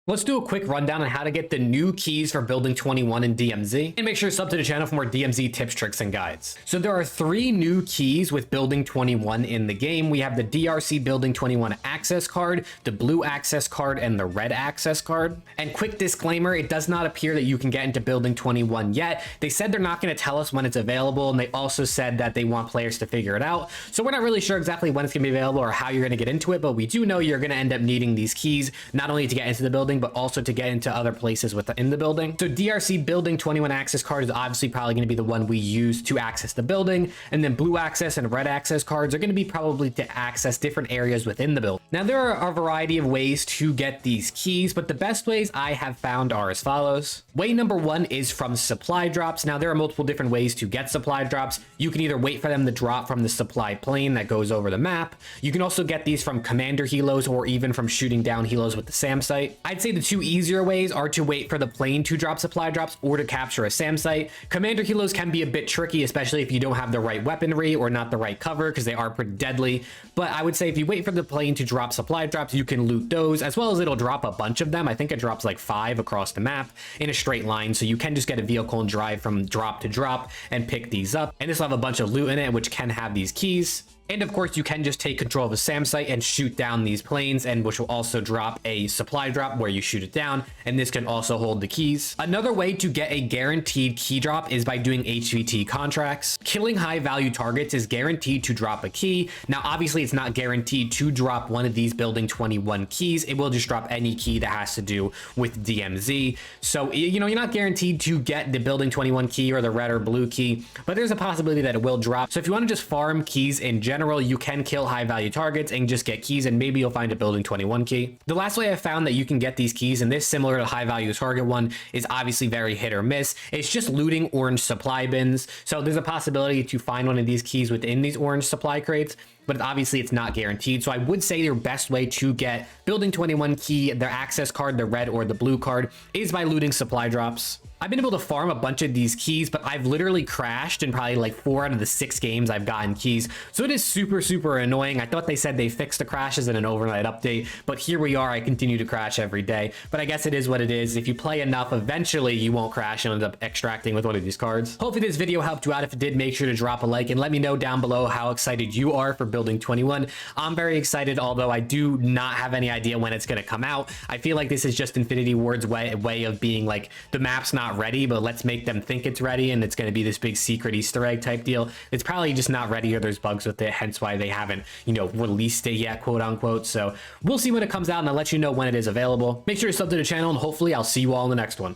Let's do a quick rundown on how to get the new keys for Building 21 in DMZ, and make sure to sub to the channel for more DMZ tips, tricks, and guides. So there are 3 new keys with Building 21 in the game. We have the DRC Building 21 access card, the blue access card, and the red access card. And quick disclaimer, it does not appear that you can get into Building 21 yet. They said they're not going to tell us when it's available, and they also said that they want players to figure it out. So we're not really sure exactly when it's going to be available or how you're going to get into it, but we do know you're going to end up needing these keys, not only to get into the building, but also to get into other places within the building. So DRC Building 21 access card is obviously probably going to be the one we use to access the building, and then blue access and red access cards are going to be probably to access different areas within the building. Now there are a variety of ways to get these keys, but the best ways I have found are as follows. Way number 1 is from supply drops. Now there are multiple different ways to get supply drops. You can either wait for them to drop from the supply plane that goes over the map. You can also get these from commander helos or even from shooting down helos with the SAM site. I'd say the 2 easier ways are to wait for the plane to drop supply drops or to capture a SAM site. Commander helos can be a bit tricky, especially if you don't have the right weaponry or not the right cover, because they are pretty deadly. But I would say if you wait for the plane to drop supply drops, you can loot those, as well as it'll drop a bunch of them. I think it drops like 5 across the map in a straight line, so you can just get a vehicle and drive from drop to drop and pick these up. And this will have a bunch of loot in it, which can have these keys. And of course, you can just take control of a SAM site and shoot down these planes, and which will also drop a supply drop where you shoot it down, and this can also hold the keys. Another way to get a guaranteed key drop is by doing HVT contracts. Killing high value targets is guaranteed to drop a key. Now, obviously, it's not guaranteed to drop one of these Building 21 keys. It will just drop any key that has to do with DMZ. So, you know, you're not guaranteed to get the Building 21 key or the red or blue key, but there's a possibility that it will drop. So if you want to just farm keys in general, you can kill high value targets and just get keys, and maybe you'll find a Building 21 key. The last way I found that you can get these keys, and this similar to high value target one, is obviously very hit or miss. It's just looting orange supply bins. So there's a possibility to find one of these keys within these orange supply crates, but obviously it's not guaranteed. So I would say your best way to get Building 21 key, their access card, the red or the blue card, is by looting supply drops. I've been able to farm a bunch of these keys, but I've literally crashed in probably like 4 out of the 6 games I've gotten keys. So it is super, super annoying. I thought they said they fixed the crashes in an overnight update, but here we are. I continue to crash every day, but I guess it is what it is. If you play enough, eventually you won't crash and end up extracting with one of these cards. Hopefully this video helped you out. If it did, make sure to drop a like and let me know down below how excited you are for Building 21. I'm very excited, although I do not have any idea when it's going to come out. I feel like this is just Infinity Ward's way of being like, the map's not ready, but let's make them think it's ready, and it's going to be this big secret Easter egg type deal. It's probably just not ready, or there's bugs with it, hence why they haven't, you know, released it yet, quote unquote. So we'll see when it comes out, and I'll let you know when it is available. Make sure to sub to the channel, and hopefully I'll see you all in the next one.